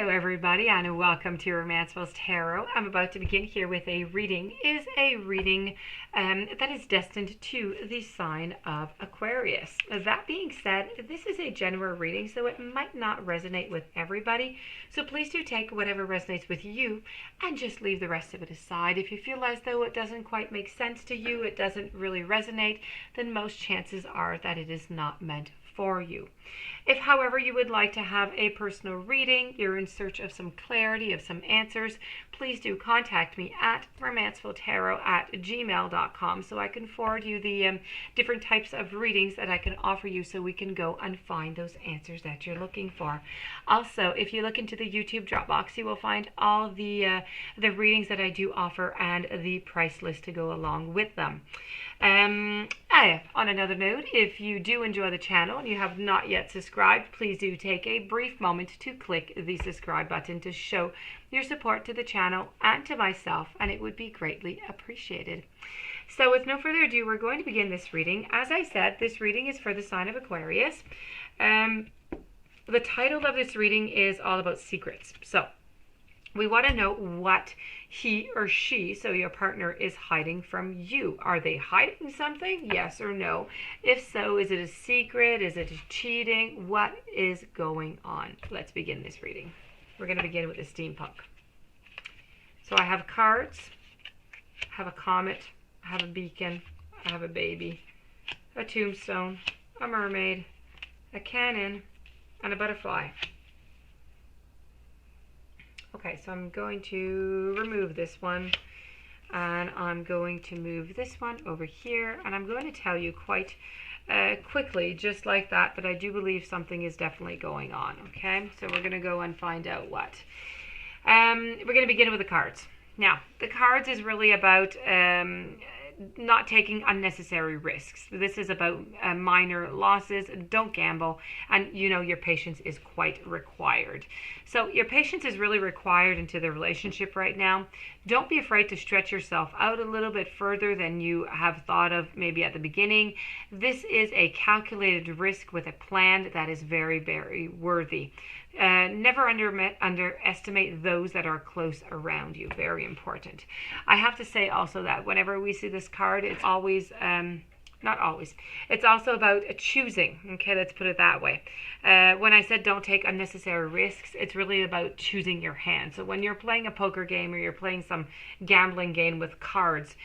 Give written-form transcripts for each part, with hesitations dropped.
Hello everybody and welcome to Romancefull's Tarot. I'm about to begin here with a reading. It is a reading that is destined to the sign of Aquarius. That being said, this is a general reading, so it might not resonate with everybody. So please do take whatever resonates with you and just leave the rest of it aside. If you feel as though it doesn't quite make sense to you, it doesn't really resonate, then most chances are that it is not meant for you. If, however, you would like to have a personal reading, you're in search of some clarity, of some answers, please do contact me at romancefulltarot@gmail.com so I can forward you the different types of readings that I can offer you so we can go and find those answers that you're looking for. Also, if you look into the YouTube drop box, you will find all the readings that I do offer and the price list to go along with them. On another note, if you do enjoy the channel and you have not yet subscribed, please do take a brief moment to click the subscribe button to show your support to the channel and to myself, and it would be greatly appreciated. So with no further ado, we're going to begin this reading. As I said, this reading is for the sign of Aquarius. The title of this reading is all about secrets. So we want to know what he or she, so your partner, is hiding from you. Are they hiding something? Yes or no? If so, is it a secret? Is it cheating? What is going on? Let's begin this reading. We're going to begin with the steampunk. So I have cards, I have a comet, I have a beacon, I have a baby, a tombstone, a mermaid, a cannon, and a butterfly. Okay, so I'm going to remove this one, and I'm going to move this one over here, and I'm going to tell you quite quickly, just like that I do believe something is definitely going on, okay? So we're going to go and find out what. We're going to begin with the cards. Now, the cards is really about not taking unnecessary risks. This is about minor losses. Don't gamble, and you know your patience is quite required. So your patience is really required into the relationship right now. Don't be afraid to stretch yourself out a little bit further than you have thought of maybe at the beginning. This is a calculated risk with a plan that is very, very worthy. Never underestimate those that are close around you. Very important. I have to say also that whenever we see this card, it's always, not always, it's also about choosing. Okay, let's put it that way. When I said don't take unnecessary risks, it's really about choosing your hand. So when you're playing a poker game or you're playing some gambling game with cards,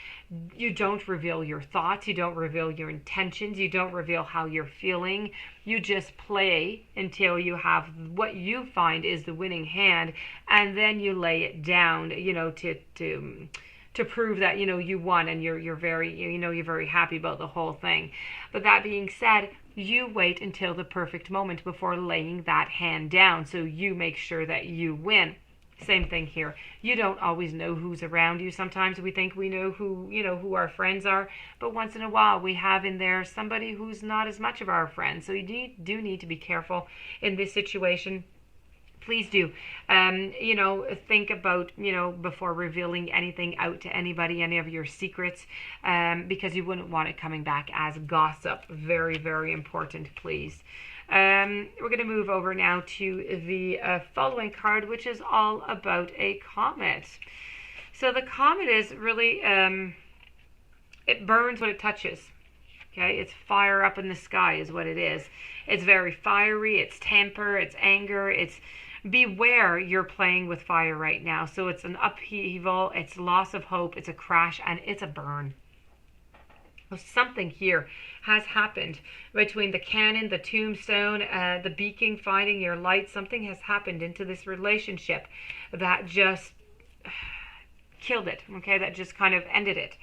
you don't reveal your thoughts, you don't reveal your intentions, you don't reveal how you're feeling. You just play until you have what you find is the winning hand, and then you lay it down, you know, to prove that, you know, you won, and you're very, you know, you're very happy about the whole thing. But that being said, you wait until the perfect moment before laying that hand down, so you make sure that you win. Same thing here. You don't always know who's around you. Sometimes we think we know who, you know, who our friends are, but once in a while we have in there somebody who's not as much of our friend. So you do need to be careful in this situation. Please do, you know, think about, you know, before revealing anything out to anybody, any of your secrets, because you wouldn't want it coming back as gossip. Very, very important, please. We're going to move over now to the following card, which is all about a comet. So the comet is really, it burns what it touches. Okay, it's fire up in the sky is what it is. It's very fiery, it's temper, it's anger, it's beware you're playing with fire right now. So it's an upheaval, it's loss of hope, it's a crash, and it's a burn. Something here has happened between the cannon, the tombstone, the beacon, finding your light. Something has happened into this relationship that just killed it, okay, that just kind of ended it.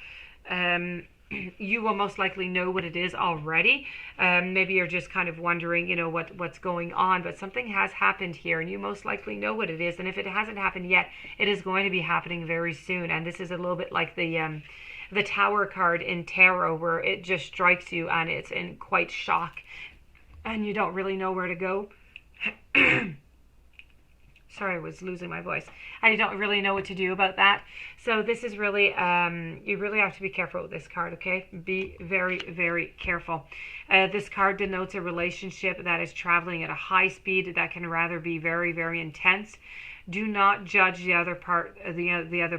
You will most likely know what it is already. Maybe you're just kind of wondering, you know, what's going on, but something has happened here, and you most likely know what it is. And if it hasn't happened yet, it is going to be happening very soon. And this is a little bit like the Tower card in tarot, where it just strikes you and it's in quite shock and you don't really know where to go. Sorry, I was losing my voice. I don't really know what to do about that. So this is really, you really have to be careful with this card, okay? Be very, very careful. This card denotes a relationship that is traveling at a high speed that can rather be very, very intense. Do not judge the other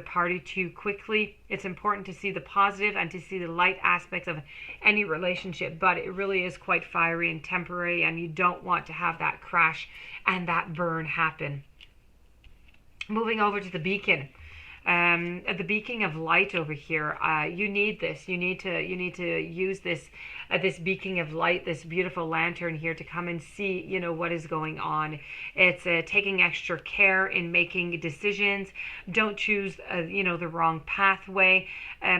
party too quickly. It's important to see the positive and to see the light aspects of any relationship, but it really is quite fiery and temporary, and you don't want to have that crash and that burn happen. Moving over to the beacon. The beacon of light over here. You need this. You need to use this this beacon of light, this beautiful lantern here, to come and see, you know, what is going on. It's taking extra care in making decisions. Don't choose you know, the wrong pathway.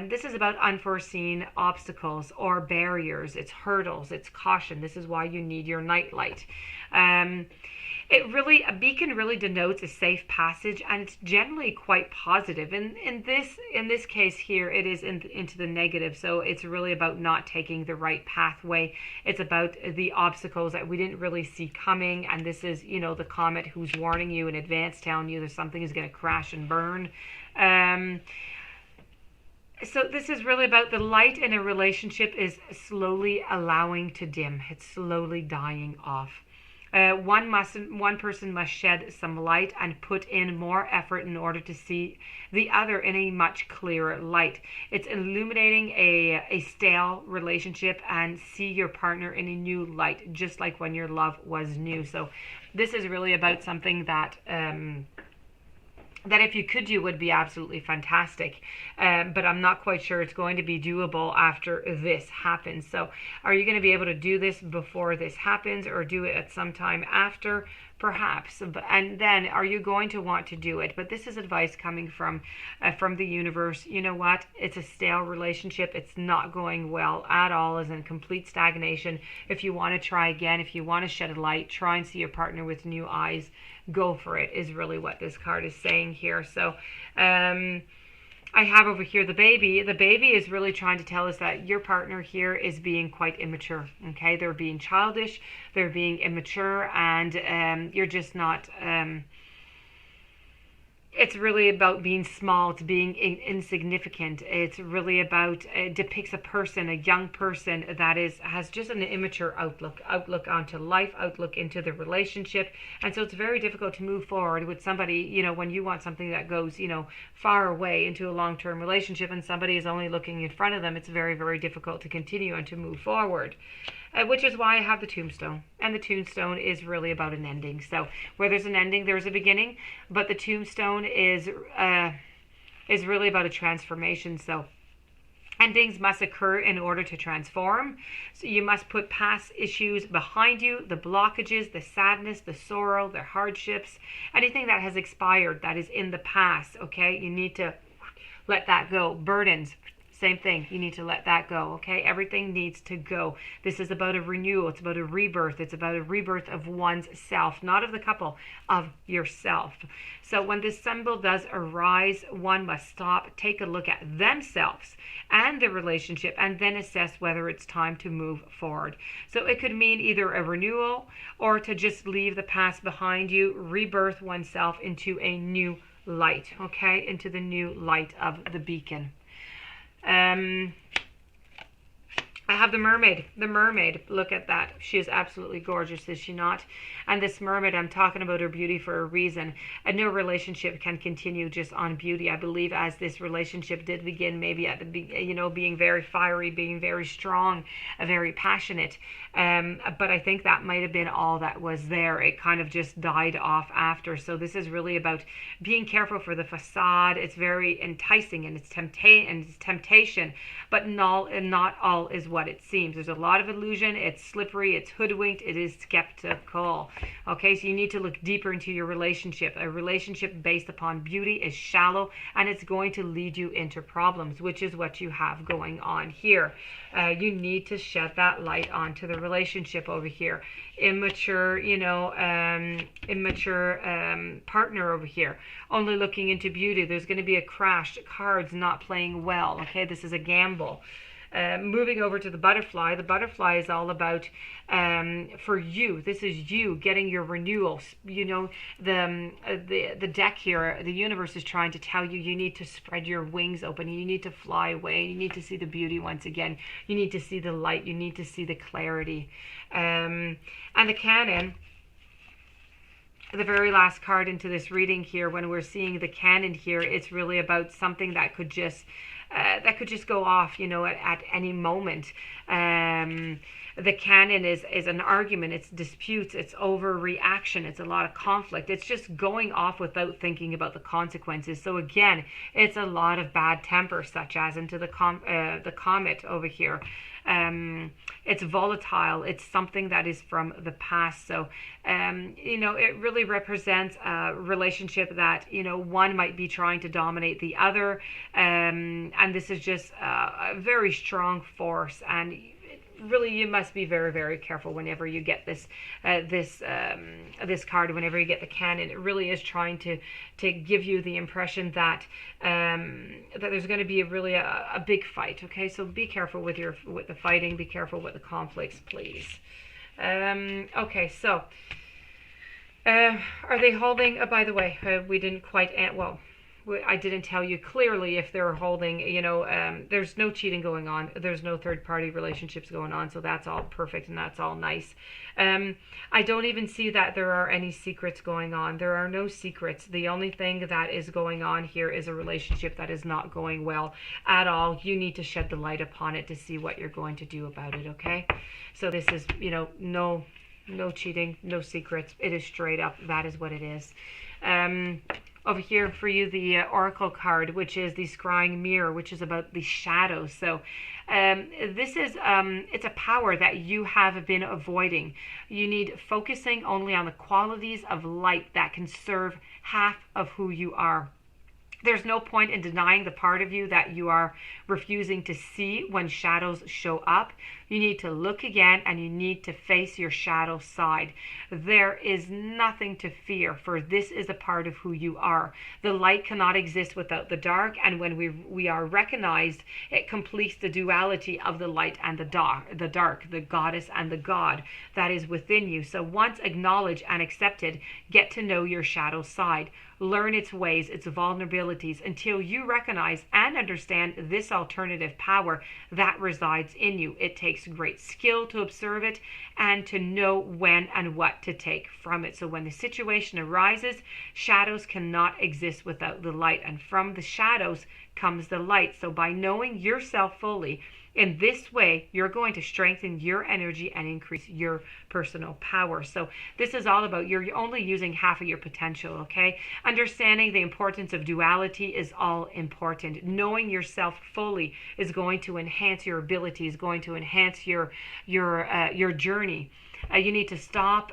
This is about unforeseen obstacles or barriers. It's hurdles. It's caution. This is why you need your night light. A beacon really denotes a safe passage, and it's generally quite positive. And in this case here, it is into the negative. So it's really about not taking the right pathway. It's about the obstacles that we didn't really see coming. And this is, you know, the comet who's warning you in advance, telling you there's something is going to crash and burn. So this is really about the light in a relationship is slowly allowing to dim. It's slowly dying off. One person must shed some light and put in more effort in order to see the other in a much clearer light. It's illuminating a stale relationship and see your partner in a new light, just like when your love was new. So this is really about something that that if you could do would be absolutely fantastic, but I'm not quite sure it's going to be doable after this happens. So are you going to be able to do this before this happens, or do it at some time after? Perhaps. And then are you going to want to do it? But this is advice coming from the universe. You know what? It's a stale relationship. It's not going well at all. It's in complete stagnation. If you want to try again, if you want to shed a light, try and see your partner with new eyes. Go for it is really what this card is saying here. So I have over here the baby. The baby is really trying to tell us that your partner here is being quite immature. Okay, they're being childish, they're being immature, and you're just not. It's really about being small, it's being insignificant. It's really about, it depicts a person, a young person that has just an immature outlook onto life, outlook into the relationship. And so it's very difficult to move forward with somebody, you know, when you want something that goes, you know, far away into a long-term relationship and somebody is only looking in front of them. It's very, very difficult to continue and to move forward. Which is why I have the tombstone. And the tombstone is really about an ending. So where there's an ending, there's a beginning. But the tombstone is really about a transformation. So endings must occur in order to transform. So you must put past issues behind you, the blockages, the sadness, the sorrow, the hardships, anything that has expired, that is in the past, okay? You need to let that go. Burdens. Same thing. You need to let that go, okay? Everything needs to go. This is about a renewal. It's about a rebirth. It's about a rebirth of one's self, not of the couple, of yourself. So when this symbol does arise, one must stop, take a look at themselves and the relationship, and then assess whether it's time to move forward. So it could mean either a renewal or to just leave the past behind you, rebirth oneself into a new light, okay? Into the new light of the beacon. I have the mermaid. The mermaid, look at that. She is absolutely gorgeous, is she not? And this mermaid, I'm talking about her beauty for a reason. And no relationship can continue just on beauty. I believe as this relationship did begin, maybe at the you know, being very fiery, being very strong, very passionate. But I think that might have been all that was there. It kind of just died off after. So this is really about being careful for the facade. It's very enticing and it's temptation, but not all is what it seems. There's a lot of illusion. It's slippery. It's hoodwinked. It is skeptical. Okay, so you need to look deeper into your relationship. A relationship based upon beauty is shallow, and it's going to lead you into problems, which is what you have going on here. You need to shed that light onto the relationship over here. Immature, you know, partner over here, only looking into beauty. There's going to be a crash. Cards not playing well. Okay, this is a gamble. Moving over to the butterfly is all about for you. This is you getting your renewals. You know, the deck here, the universe is trying to tell you need to spread your wings open. You need to fly away. You need to see the beauty once again. You need to see the light. You need to see the clarity. And the Canon, the very last card into this reading here, when we're seeing the Canon here, it's really about something that could just go off, you know, at any moment. The Canon is an argument, it's disputes, it's overreaction, it's a lot of conflict. It's just going off without thinking about the consequences. So again, it's a lot of bad temper, such as into the comet over here. It's volatile. It's something that is from the past. So, you know, it really represents a relationship that, you know, one might be trying to dominate the other. And this is just a very strong force. And really, you must be very, very careful whenever you get this card. Whenever you get the Canon, it really is trying to give you the impression that that there's going to be a big fight. Okay, so be careful with the fighting. Be careful with the conflicts, please. Okay, so are they holding? By the way, we didn't quite. I didn't tell you clearly if they're holding, you know, there's no cheating going on. There's no third-party relationships going on. So that's all perfect and that's all nice. I don't even see that there are any secrets going on. There are no secrets. The only thing that is going on here is a relationship that is not going well at all. You need to shed the light upon it to see what you're going to do about it, okay? So this is, you know, no cheating, no secrets. It is straight up. That is what it is. Over here for you, the Oracle card, which is the Scrying Mirror, which is about the shadows. So this is, it's a power that you have been avoiding. You need focusing only on the qualities of light that can serve half of who you are. There's no point in denying the part of you that you are refusing to see when shadows show up. You need to look again and you need to face your shadow side. There is nothing to fear, for this is a part of who you are. The light cannot exist without the dark, and when we are recognized, it completes the duality of the light and the dark, the goddess and the god that is within you. So once acknowledged and accepted, get to know your shadow side. Learn its ways, its vulnerabilities, until you recognize and understand this alternative power that resides in you. It takes great skill to observe it and to know when and what to take from it. So when the situation arises, shadows cannot exist without the light, and from the shadows comes the light. So by knowing yourself fully, in this way, you're going to strengthen your energy and increase your personal power. So this is all about you're only using half of your potential, okay? Understanding the importance of duality is all important. Knowing yourself fully is going to enhance your abilities, going to enhance your journey. You need to stop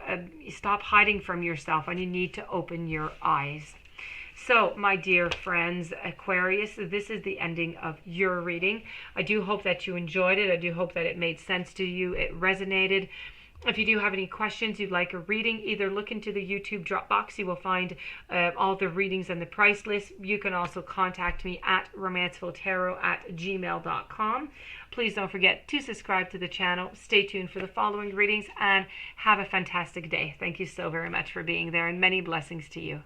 hiding from yourself, and you need to open your eyes. So, my dear friends, Aquarius, this is the ending of your reading. I do hope that you enjoyed it. I do hope that it made sense to you. It resonated. If you do have any questions, you'd like a reading, either look into the YouTube drop box. You will find all the readings and the price list. You can also contact me at romancefulltarot@gmail.com. Please don't forget to subscribe to the channel. Stay tuned for the following readings and have a fantastic day. Thank you so very much for being there, and many blessings to you.